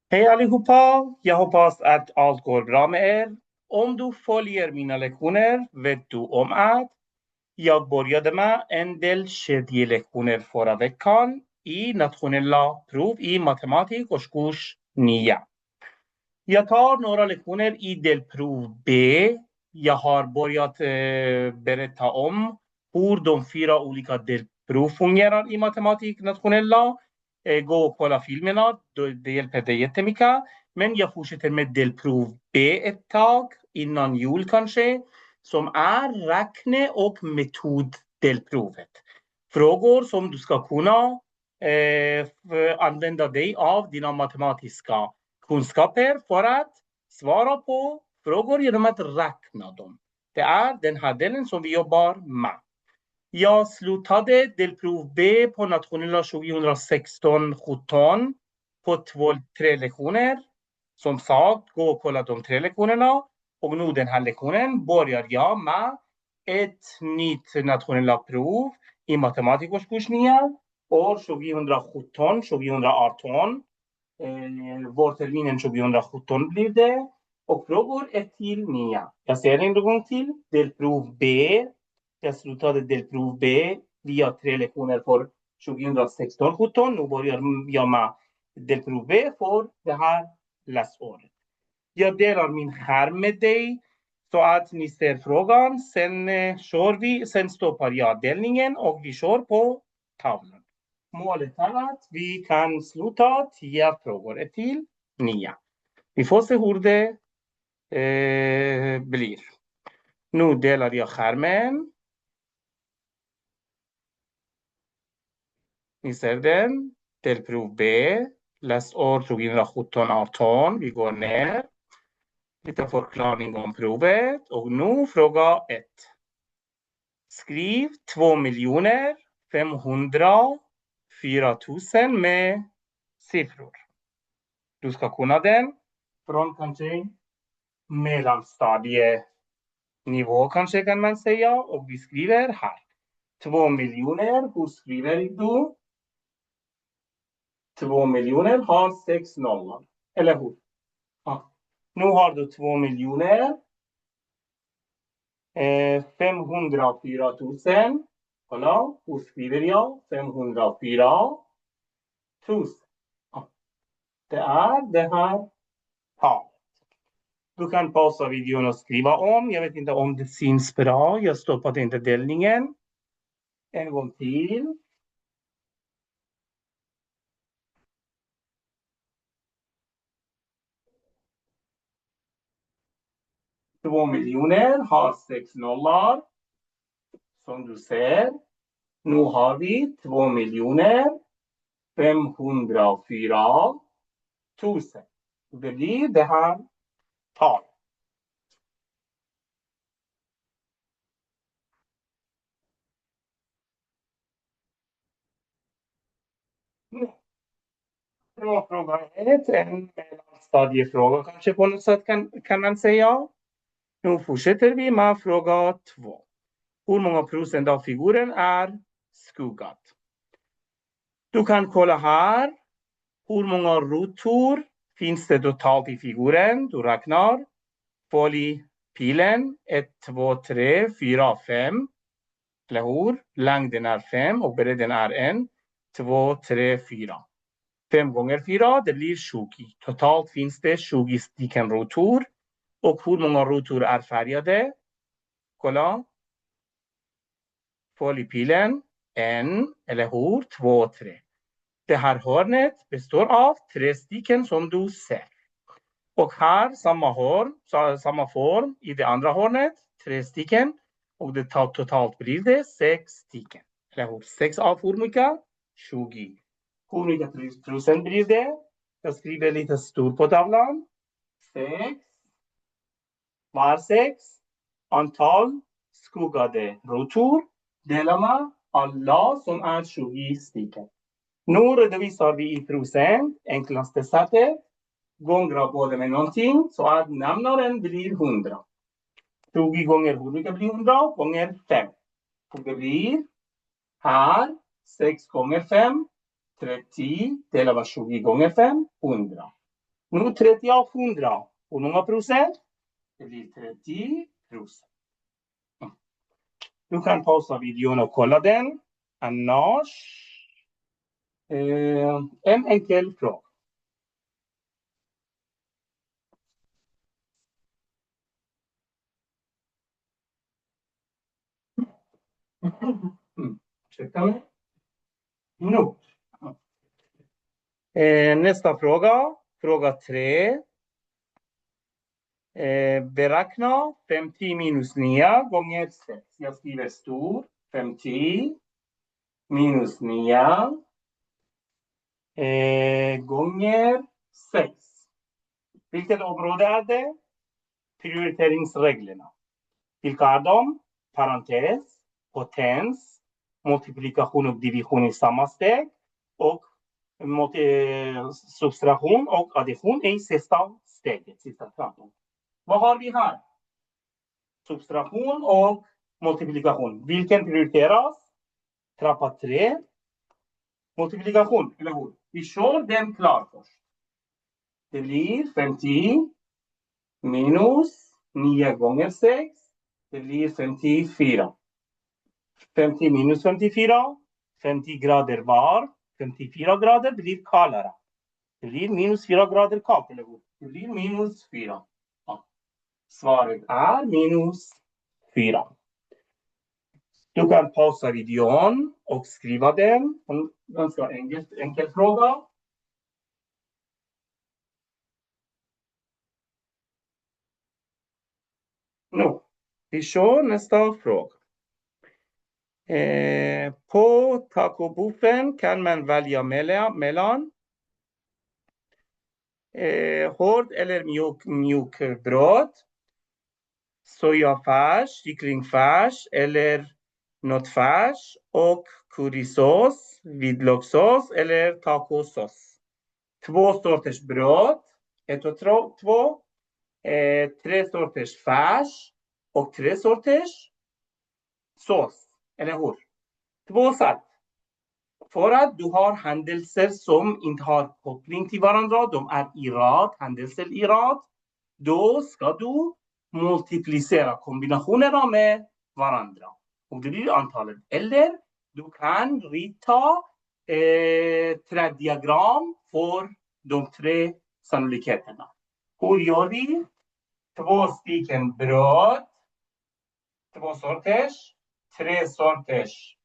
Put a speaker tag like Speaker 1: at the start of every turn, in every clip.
Speaker 1: Hej allihopa! Jag hoppas att allt går bra med er. Om du följer mina lektioner vet du om att jag började med en del kedjelektioner förra veckan i nationella prov i matematik årskurs 9. Jag tar några lektioner i delprov B. Jag har börjat berätta om hur de 4 olika delprov fungerar i matematik nationella. Gå och kolla filmerna, det hjälper dig jättemycket. Men jag fortsätter med delprov B ett tag, innan jul kanske, som är räkne- och metoddelprovet. Frågor som du ska kunna använda dig av dina matematiska kunskaper för att svara på frågor genom att räkna dem. Det är den här delen som vi jobbar med. Jag slutade delprov B på nationella 2016-17 på 3 lektioner. Som sagt, gå och kolla de 3 lektionerna. Och nu den här lektionen börjar jag med ett nytt nationella prov i matematik årskurs 9 år 2017-2018. Vårterminen 2017 blir det. Och frågor 1-9. Jag säger en gång till. Delprov B. Jag slutade delprov B via 3 lektioner för 2016-17. Nu börjar jag med delprov B för det här läsåret. Jag delar min skärm med dig så att ni ser frågan. Sen stoppar jag delningen och vi kör på tavlan. Målet är att vi kan sluta 10 frågor 1-9. Vi får se hur det blir. Nu delar jag skärmen. Ni ser den. Delprov B. Läsår 2017-18. Vi går ner. Lite förklaring om provet. Och nu fråga 1. Skriv 2.504 000 med siffror. Du ska kunna den från kanske mellanstadienivå kanske kan man säga. Och vi skriver här. 2 miljoner, hur skriver du? 2 miljoner har 6 nollor. Eller hur? Ja. Nu har du 2 miljoner 504 000. Kolla, hur skriver jag? 504 000. Ja. Det är det här talet. Du kan pausa videon och skriva om. Jag vet inte om det syns bra. Jag stoppade inte delningen. En gång till. 2 miljoner har 6 nollor. Som du ser. Nu har vi 2 miljoner 504 000. Det blir det här talet. Det var fråga 1, en mellanstadiefråga kanske på något sätt kan man säga. Nu fortsätter vi med fråga 2. Hur många procent av figuren är skuggat? Du kan kolla här. Hur många rutor finns det totalt i figuren? Du räknar. Följ pilen. 1, 2, 3, 4, 5. Eller hur? Längden är 5 och bredden är 1, 2, 3, 4. 5 gånger 4, det blir 20. Totalt finns det 20 stycken rutor. Och hur många rutor är färgade? Kolla. Följ pilen. 1, eller hur? 2, 3. Det här hörnet består av 3 stycken som du ser. Och här samma form i det andra hörnet. 3 stycken. Och det totalt blir det 6 stycken. Eller hur? 6 av hur mycket? 20. Hur mycket procent blir det? Jag skriver lite stort på tavlan. 6. Var 6. Antal skuggade rutor. Delar med alla som är 20 stycken. Nu redovisar vi i procent. Enklaste sättet. Gånger både med någonting så att nämnaren blir 100. 20 gånger hur mycket blir 100? Gånger 5. Och det blir här 6 gånger 5. 30 delar med 20 gånger 5. 100. Nu 30 av 100. Hur många procent? Det blir 30%. Du kan pausa videon och kolla den. Annars, en enkel fråga. Ursäkta mig. Nu. Nästa fråga. Fråga 3. Beräkna 50 minus 9 gånger 6. Jag skriver stor. 50 minus 9 gånger 6. Vilket område är det? Prioriteringsreglerna. Vilka är de? Parentes, potens, multiplikation och division i samma steg och subtraktion och addition i sista steget, sista trappan. Vad har vi här? Subtraktion och multiplikation. Vilken prioriteras? Trappa 3. Multiplikation, eller hur? Vi kör den klar först. Det blir 50 minus 9 gånger 6. Det blir 54. 50 minus 54. 50 grader var. 54 grader blir kallare. Det blir minus 4 grader kallt, eller hur? Det blir minus 4. Ja. Svaret är minus 4. Du kan pausa videon och skriva den. En ganska enkel fråga. Nu, vi kör nästa fråga. På tacobuffen kan man välja mellan hård eller mjuk bröd, sojafärs, kycklingfärs eller nötfärs och currysås, vitlökssås eller tacosås. 2 sorters bröd, 1 och 2, 3 sorters färs och 3 sorters sås, eller hur? 2 salt. För att du har händelser som inte har koppling till varandra, de är i rad, händelser i rad, då ska du multiplicera kombinationerna med varandra. Och det blir antalet. Eller du kan rita träddiagram för de 3 sannolikheterna. Hur gör vi? 2 stycken bröd, 2 sorters, 3 sorters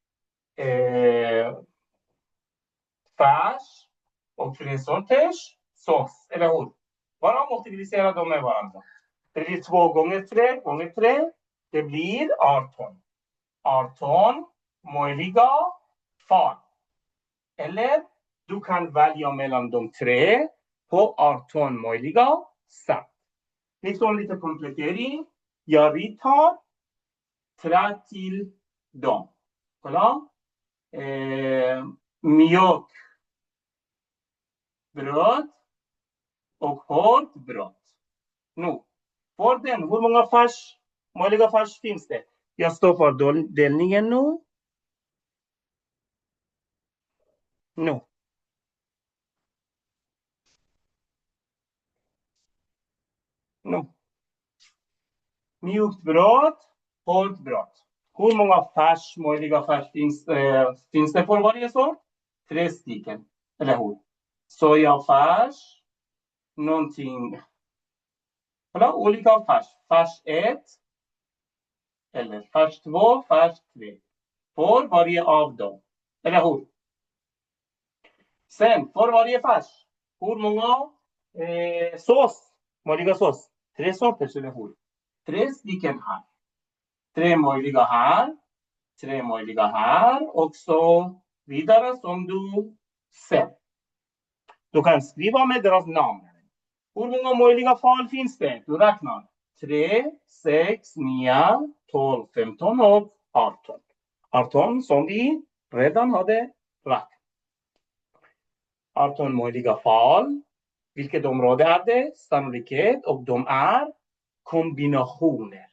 Speaker 1: färs och 3 sorters sås, eller hur? Bara multiplicera dem med varandra. Det blir 2 gånger 3 gånger 3. Det blir 18. 18 möjliga fall. Eller du kan välja mellan de 3 på 18 möjliga sätt. Liksom lite komplettering. Jag ritar 3 till dem. Kolla. Mjölk bröd och hårt bröd. Nu, för den, hur många möjliga färs finns det? Jag stoppar delningen nu. Nu. Nu. Mjukt bröd, hårt bröd. Hur många möjliga färs finns det för varje sort? 3 stycken, eller hur? Sojafärs, någonting. Kolla, olika färs. Färs 1, eller färs 2, färs 3. För varje av dem, eller hur? Sen, för varje färs, hur många möjliga sås? 3 sorter, eller hur? 3 stycken här. 3 möjliga här. 3 möjliga här. Och så vidare som du ser. Du kan skriva med deras namn. Hur många möjliga fall finns det? Du räknar. 3, 6, 9, 12, 15 och 18. 18 som vi redan hade räknat. 18 möjliga fall. Vilket område är det? Sannolikhet. Och de är kombinationer.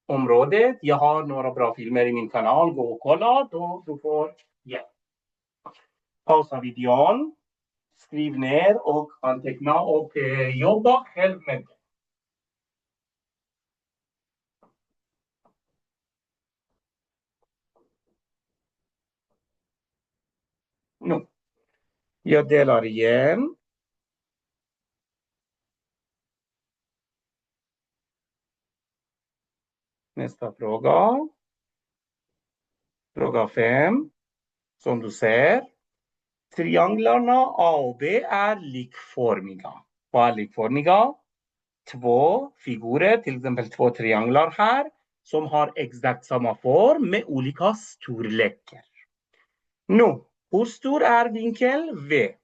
Speaker 1: Området. Jag har några bra filmer i min kanal. Gå och kolla. Då du får hjälp. Pausa videon. skriv ner och anteckna och jobba själv med det. Nu, jag delar igen. Nästa fråga. Fråga 5. Som du ser. Trianglarna A och B är likformiga. Vad är likformiga? Två figurer, till exempel två trianglar här, som har exakt samma form med olika storlekar. Nu, hur stor är vinkel V?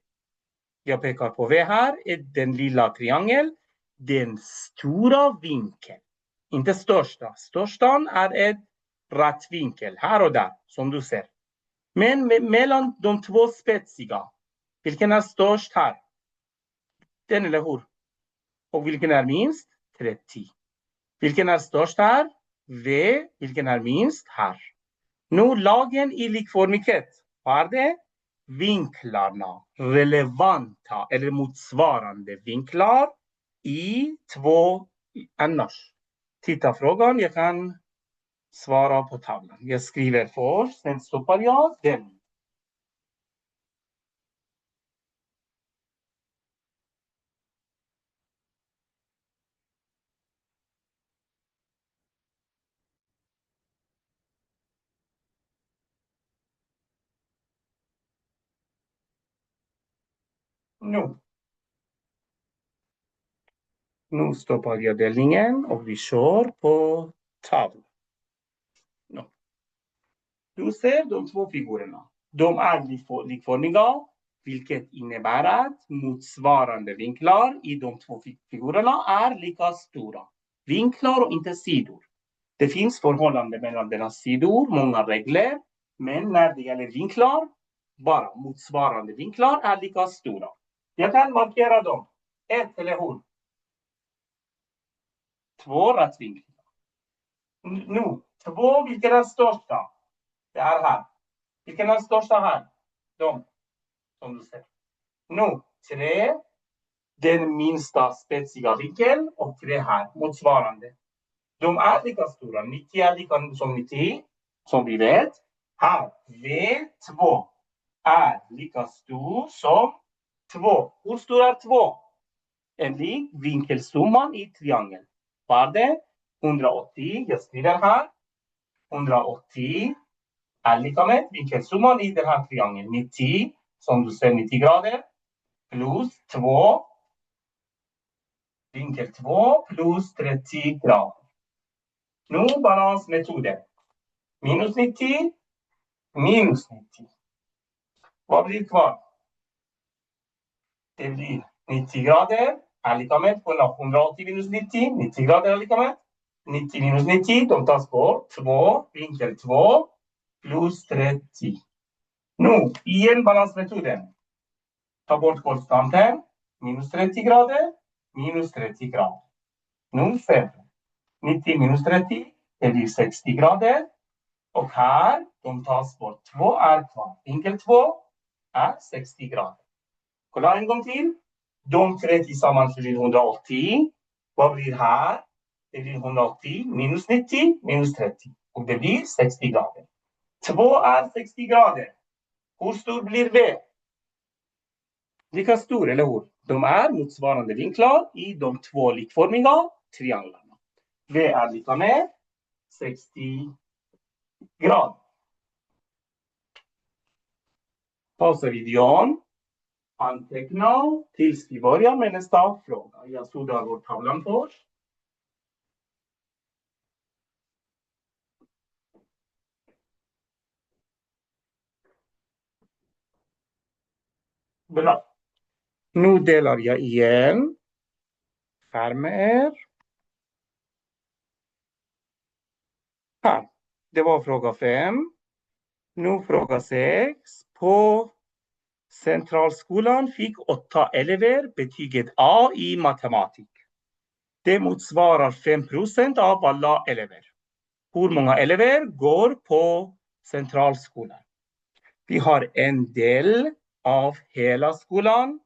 Speaker 1: Jag pekar på V här, är den lilla triangeln, den stora vinkeln. Inte största. Största är ett rätt vinkel, här och där, som du ser. Men mellan de två spetsiga, vilken är störst här? Den, eller hur? Och vilken är minst? 30. Vilken är störst här? V. Vilken är minst? Här. Nu lagen i likformighet. Vad är det? Vinklarna. Relevanta eller motsvarande vinklar i två annars. Titta frågan. Jag kan svara på tavlan. Jag skriver först. Sen stoppar jag den. Nu stoppar jag delningen och vi kör på tavlan. Du ser de två figurerna. De är likformiga, vilket innebär att motsvarande vinklar i de två figurerna är lika stora. Vinklar och inte sidor. Det finns förhållande mellan deras sidor, många regler, men när det gäller vinklar, bara motsvarande vinklar är lika stora. Jag kan markera dem. 1, eller hur? 2 rättvinklar. Nu, 2, vilken är största? Det är här. Vilken är största här? De, som du ser. Nu, 3, den minsta spetsiga vinkeln och 3 här, motsvarande. De är lika stora. 90 är lika som 90, som vi vet. Här, V2 är lika stor som 2. Hur stor är 2? Enligt vinkelsumman i triangeln. Vad är det? 180, jag skriver här. 180 är lika med vinkelsumman i den här triangeln. 90, som du ser, 90 grader. Plus 2. Vinkel 2 plus 30 grader. Nu balansmetoden. Minus 90. Minus 90. Vad blir kvar? Det blir 90 grader är lika med 180 minus 90. 90 grader är lika med 90 minus 90. De tas bort. 2. Vinkel 2 plus 30. Nu, igen balansmetoden. Ta bort konstanten. Minus 30 grader. Minus 30 grader. Nu 5. 90 minus 30. Det blir 60 grader. Och här, de tas bort. 2 är kvar. Vinkel 2 är 60 grader. Kolla en gång till. De 3 tillsammans blir 180. Vad blir här? Det blir 180 minus 90 minus 30. Och det blir 60 grader. 2 är 60 grader. Hur stor blir V? Lika stor, eller hur? De är motsvarande vinklar i de två likformiga trianglarna. V är lika med 60 grader. Pausa videon. Anteckna tills vi börjar med nästa fråga. Jag suddar vår tavlan först. Bra. Nu delar jag igen skärmen. Här. Det var fråga 5. Nu fråga 6. På Centralskolan fick 8 elever betyget A i matematik. Det motsvarar 5% av alla elever. Hur många elever går på Centralskolan? Vi har en del av hela skolan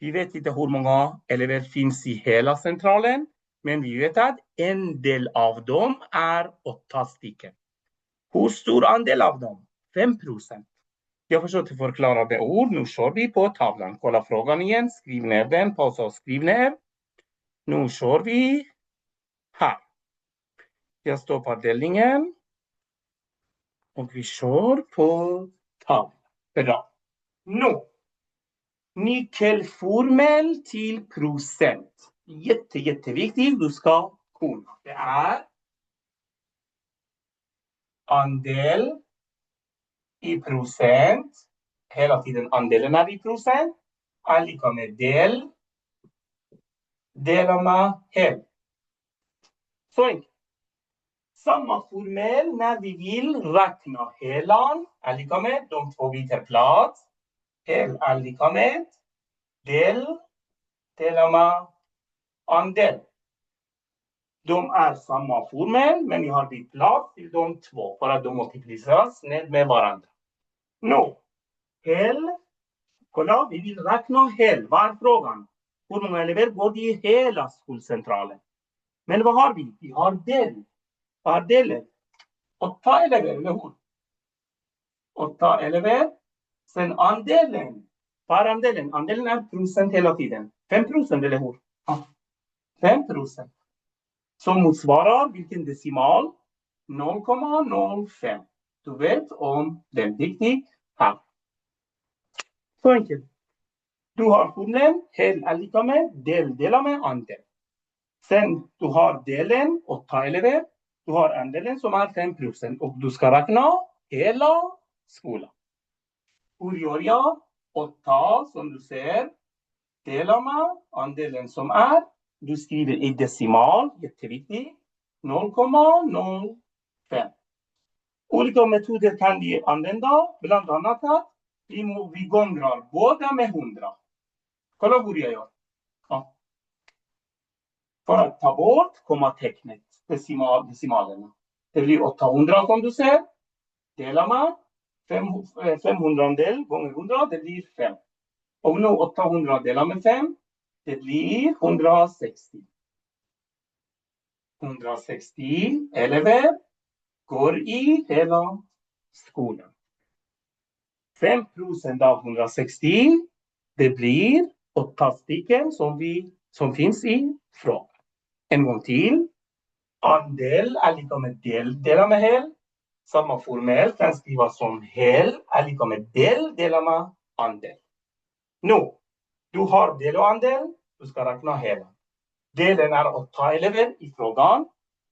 Speaker 1: Vi vet inte hur många elever finns i hela centralen, men vi vet att en del av dem är 8 stycken. Hur stor andel av dem? 5%. Jag försökte förklara det ord. Nu kör vi på tavlan. Kolla frågan igen. Skriv ner den. Pausa och skriv ner. Nu kör vi här. Jag stoppar delningen. Och vi kör på tavlan. Bra. Nu. Nyckelformel till procent. Jätteviktigt. Du ska kunna. Det är andel i procent. Hela tiden andelen är i procent. Är lika med del. Dela med hel. Så enkelt. Samma formel när vi vill räkna helan är lika med de två byter plats. Hel är lika med del. Dela med andel. De är samma formel, men jag har bytt plats till de två för att de multipliceras med varandra. Nu, hel. Kolla, vi vill räkna hel. Vad är frågan? Hur många elever går i hela skolcentralen? Men vad har vi? Vi har del. Vad är delen? 8 elever, eller hur? 8 elever. Sen andelen. Vad är andelen? Andelen är procent hela tiden. 5%, eller hur? 5%. Som motsvarar vilken decimal? 0,05. Du vet om den viktig här. Så enkelt. Du har formeln hel är lika med del delar med andel. Sen du har delen 8 elever. Du har andelen som är 5% och du ska räkna hela skolan. Hur gör jag? 8 som du ser delar med andelen som är. Du skriver i decimal, jätteviktigt. 0,05. Olika metoder kan vi använda. Bland annat att vi gångrar båda med 100. Kolla hur jag gör. Ja. För att ta bort kommatecknet, decimalerna. Det blir 800 som du ser. Dela med 500 del gånger 100, det blir 5. Och nu 800 delar med 5, det blir 160. 160 elever går i hela skolan. 5% av 160, det blir 8 stycken som finns i frågan. En gång till. Andel är lika med del delar med hel. Samma formel kan skrivas som hel är lika med del delar med andel. Nu, du har del och andel. Du ska räkna hela. Delen är 8 elever i frågan.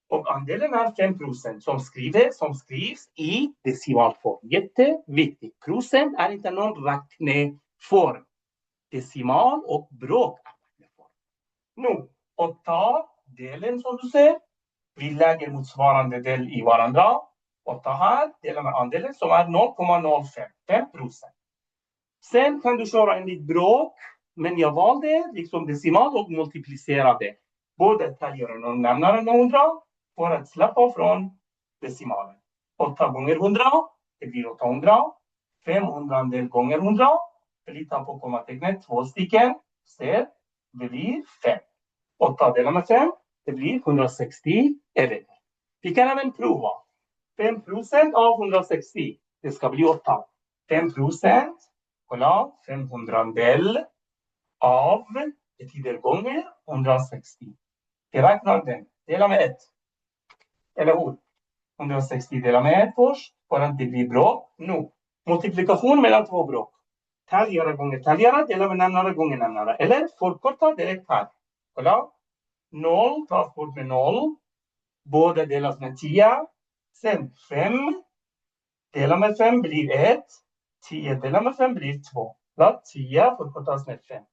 Speaker 1: Och andelen är 5% som skrivs i decimalform. Jätteviktigt. Procent är inte någon räkneform. Decimal och bråk är räkneform. Nu, 8 delen som du ser. Vi lägger motsvarande del i varandra. 8 här delar med andelen som är 0,05%. Sen kan du köra enligt bråk. Men jag valde liksom decimal och multiplicerade. Både täljaren och nämnaren 100. För att släppa från decimalen. 8 gånger 100. Det blir 800. 500 del gånger 100. Flytta på kommatecknet 2 stycken. Ser. Det blir 5. 8 delar med 5. Det blir 160 elever. Vi kan även prova. 5% av 160. Det ska bli 8. 5%. Kolla. 500 del av betyder gånger 160. Vi räknar den. Dela med 1. Eller hur? 160 delar med 1 först. För att det blir bråk. Nu. Multiplikation mellan två bråk. Täljare gånger täljare. Dela med nämnare gånger nämnare. Eller förkorta direkt här. Kolla. 0 tas bort med 0. Båda delas med 10. Sen 5. Dela med 5 blir 1. 10 delar med 5 blir 2. 10 förkortas med 5.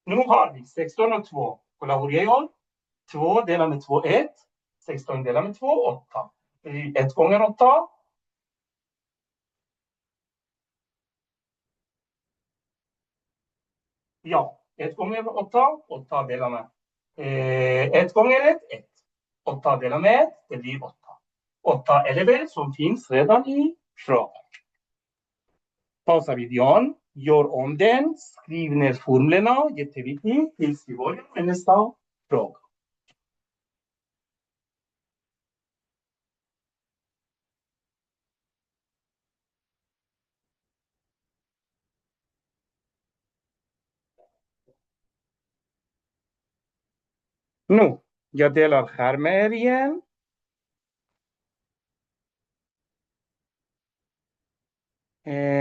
Speaker 1: Nu har vi 16 och 2. Kolla hur jag gör. 2 delar med 2, 1. 16 delar med 2, 8. 1 gånger 8. Ja, 1 gånger 8. 8 delar med 1 gånger 1, 1. 8 delar med 1, det blir 8. 8 elever som finns redan i frågan. Pausa videon. gör om den, skriv ner formlerna jätteviktigt tills vi börjar med nästa fråga. Nu, jag delar skärmen igen.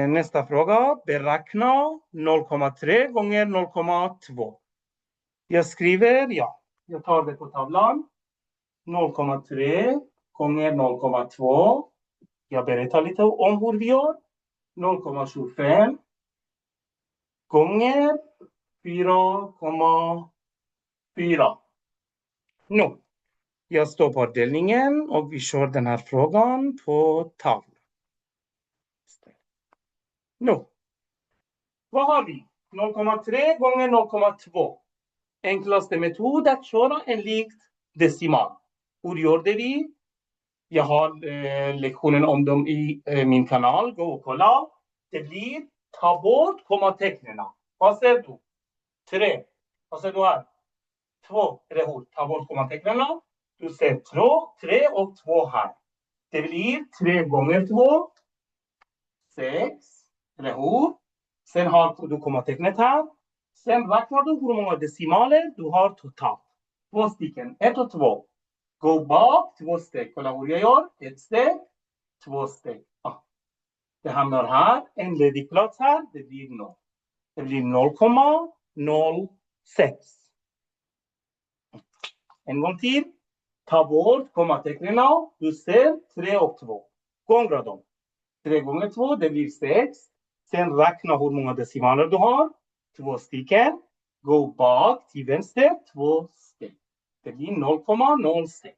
Speaker 1: Nästa fråga, beräkna 0,3 gånger 0,2. Jag skriver, jag tar det på tavlan. 0,3 gånger 0,2. Jag berättar lite om hur vi gör. 0,25 gånger 4,4. Nu, jag stoppar delningen och vi kör den här frågan på tavlan. Nu, vad har vi? 0,3 gånger 0,2. Enklaste metod att köra enligt decimal. Hur gjorde vi? Jag har lektionen om dem i min kanal. Gå och kolla. Det blir ta bort kommatecknen. Vad ser du? 3. Vad ser du här? 2. Eller hur? Ta bort kommatecknen. Du ser 3 och 2 här. Det blir 3 gånger 2. 6. Eller hur? Sen har du kommatecknet här. Sen räknar du hur många decimaler du har totalt. 2 stycken. 1 och 2. Gå bak 2 steg. Kolla hur jag gör. 1 steg. 2 steg. Det hamnar här. En ledig plats här. Det blir 0. Det blir 0,06. En gång till. Ta bort kommatecknen. Du ser 3 och 2. Gånger dem. 3 gånger 2. Det blir 6. Sen räkna hur många decimaler du har. 2 stycken. Gå bak till vänster 2 steg. Det blir 0,06.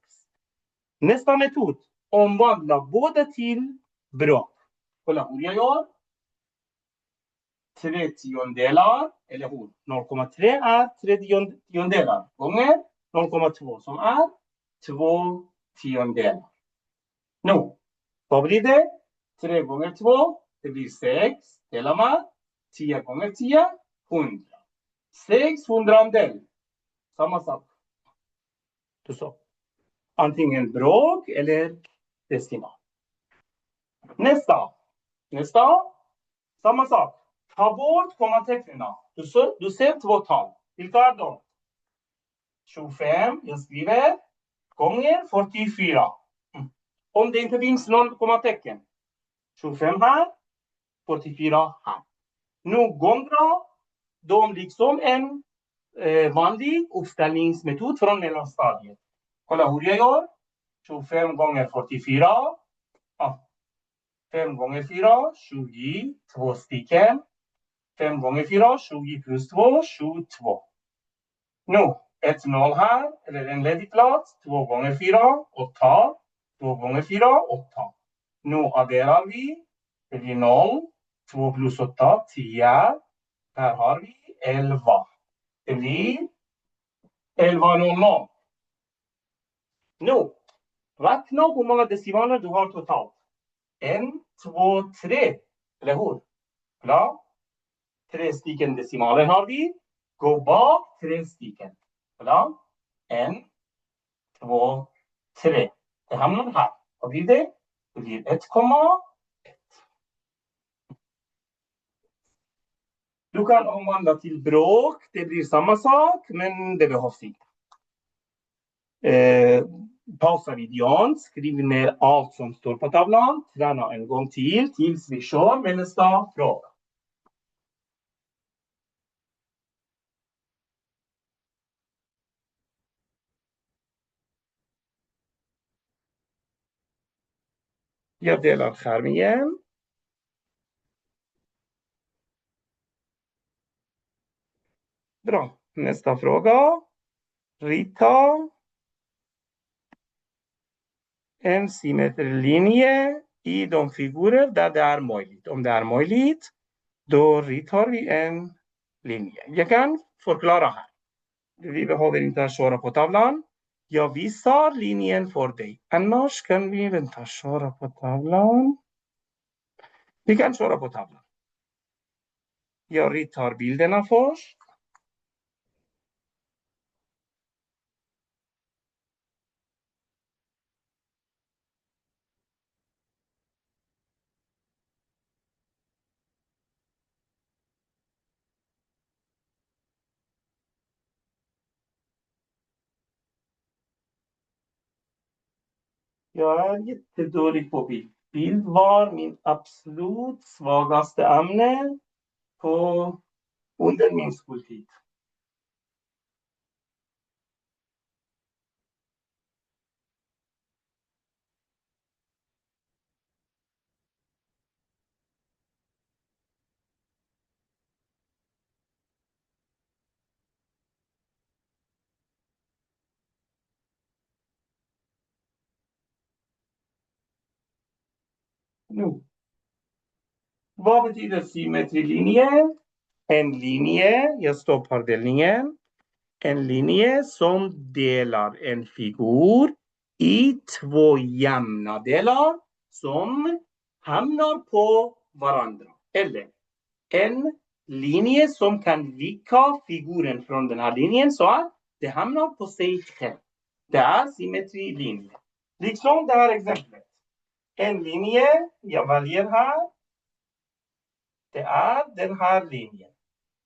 Speaker 1: Nästa metod. Omvandla båda till bråk. Kolla hur jag gör. 3 tiondelar. Eller hur? 0,3 är 3 tiondelar. Gånger 0,2 som är 2 tiondelar. Nu. Vad blir det? 3 gånger 2. Det blir 6. Delar med. 10 gånger 10. 100. 600-del. Samma sak. Du sa. Antingen bråk eller decimal. Nästa. Samma sak. Ta bort kommatecknen. Du ser 2 tal. Vilka är de? 25. Jag skriver. Gånger 44. Om det inte finns någon kommatecken. 25 här. 44 här. Nu gångra de liksom en vanlig uppställningsmetod från mellanstadiet. Kolla hur jag gör. 25 gånger 44. 5 gånger 4, 20. 2 stycken. 5 gånger 4, 20 plus 2, 22. Nu, ett 0 här, eller en ledig plats. 2 gånger 4, 8. 2 gånger 4, 8. Nu adderar vi. Det blir 0. 2 plus 8, 10. Här har vi 11. Det blir 11,00. Nu, räkna hur många decimaler du har totalt. 1, 2, 3. Eller hur? Bra. 3 stycken decimaler har vi. Gå bak 3 stycken. Bra. 1, 2, 3. Det hamnar här. Vad blir det? Det blir 1,1. Du kan omvandla till bråk. Det blir samma sak, men det behövs inte. Pausa videon. Skriv ner allt som står på tavlan. Träna en gång till tills vi kör med nästa fråga. Jag delar skärmen igen. Bra. Nästa fråga. Rita en symmetrilinje i de figurer där det är möjligt. Om det är möjligt, då ritar vi en linje. Jag kan förklara här. Vi behöver inte köra på tavlan. Jag visar linjen för dig. Annars kan vi vänta köra på tavlan. Vi kan köra på tavlan. Jag ritar bilderna först. Jag är jättedålig på bild. Bild var min absolut svagaste ämne under min skoltid. Nu, vad betyder symmetrilinje? En linje, jag stoppar delningen. En linje som delar en figur i två jämna delar som hamnar på varandra. Eller en linje som kan vika figuren från den här linjen så att det hamnar på sig själv. Det är symmetrilinje. Liksom det här exemplet. En linje jag väljer här. Det är den här linjen.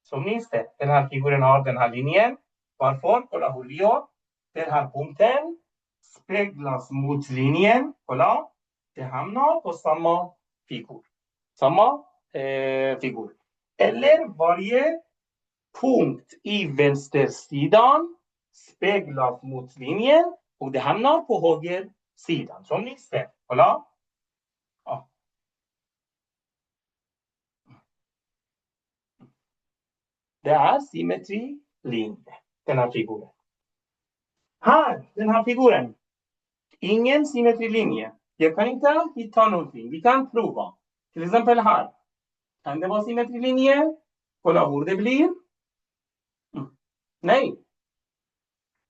Speaker 1: Som ni ser, den här figuren har den här linjen. Varför? Kolla hur vi gör. Den här punkten speglas mot linjen. Kolla. Det hamnar på samma figur. Samma figur. Eller varje punkt i vänstersidan speglas mot linjen. Och det hamnar på höger sidan. Som ni ser. Kolla. Ja. Det är symmetrilinje. Den här figuren. Här, den här figuren. Ingen symmetrilinje. Jag kan inte hitta någonting. Vi kan prova. Till exempel här. Kan det vara symmetrilinje? Kolla hur det blir. Nej.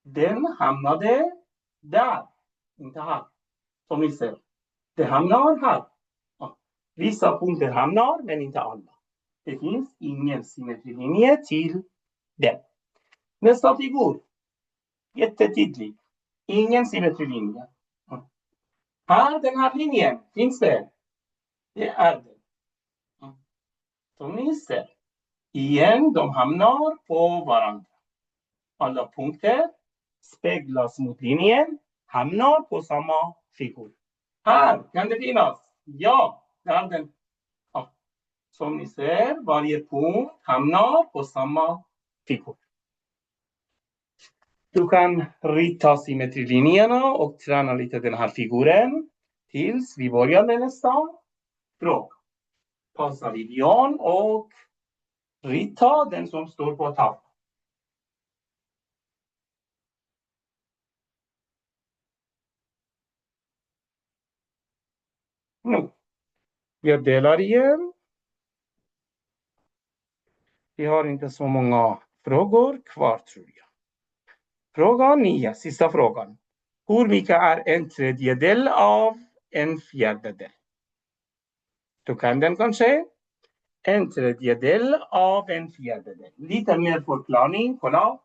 Speaker 1: Den hamnade där. Inte här. Som ni ser. Det hamnar här. Vissa punkter hamnar, men inte alla. Det finns ingen symmetrilinje till den. Nästa figur. Jättetydlig. Ingen symmetrilinje. Här, den här linjen. Finns det? Det är det. Som ni ser. Igen, de hamnar på varandra. Alla punkter speglas mot linjen. Hamnar på samma figur. Här kan det finnas. Ja, det är den. Ja. Som ni ser, varje punkt hamnar på samma figur. Du kan rita symmetrilinjerna och träna lite den här figuren. Tills vi börjar med nästa fråga. Pausa videon och rita den som står på tavlan. Nu. Jag delar igen. Vi har inte så många frågor kvar tror jag. Fråga 9, sista frågan. Hur mycket är en tredjedel av en fjärdedel? Du kan den kanske? En tredjedel av en fjärdedel. Lite mer förklaring, kolla.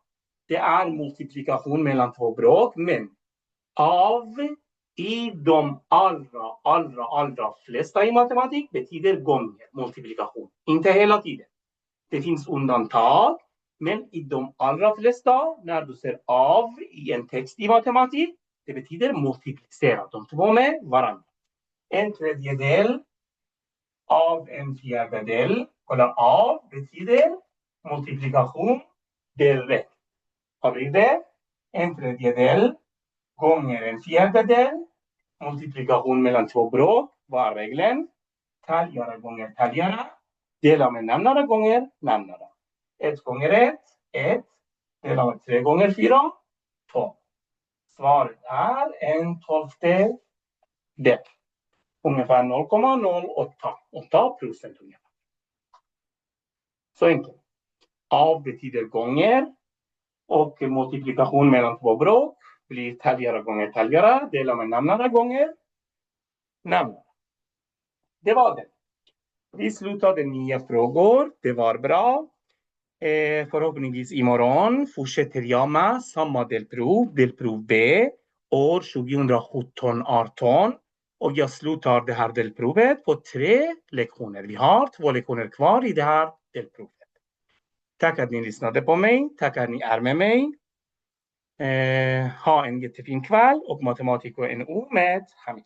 Speaker 1: Det är multiplikation mellan två bråk, men i de allra flesta i matematik betyder gånger, multiplikation. Inte hela tiden. Det finns undantag, men i de allra flesta, när du ser av i en text i matematik, det betyder multiplicera de två med varandra. En tredjedel av en fjärdedel, kolla av betyder multiplikation delrätt. Vad blir det? En tredjedel gånger en fjärdedel, multiplikation mellan två bråk, vad är regeln? Talgöra gånger talgöra, dela med nämnare gånger nämnare. 1 gånger 1, 1, dela med 3 gånger 4, 2. Svaret är en 12:e del. Ungefär 0,08% ungefär. Så enkelt. Av betyder gånger och multiplikation mellan två bråk blir talgöra gånger talgöra, dela med nämnare gånger nämnare. Det var det. Vi slutade nya frågor. Det var bra. Förhoppningsvis imorgon fortsätter jag med samma delprov B, år 2017-18. Och jag slutar det här delprovet på 3 lektioner. Vi har 2 lektioner kvar i det här delprovet. Tack att ni lyssnade på mig. Tack att ni är med mig. Ha en jättefin kväll och matematik och NO med Hamid.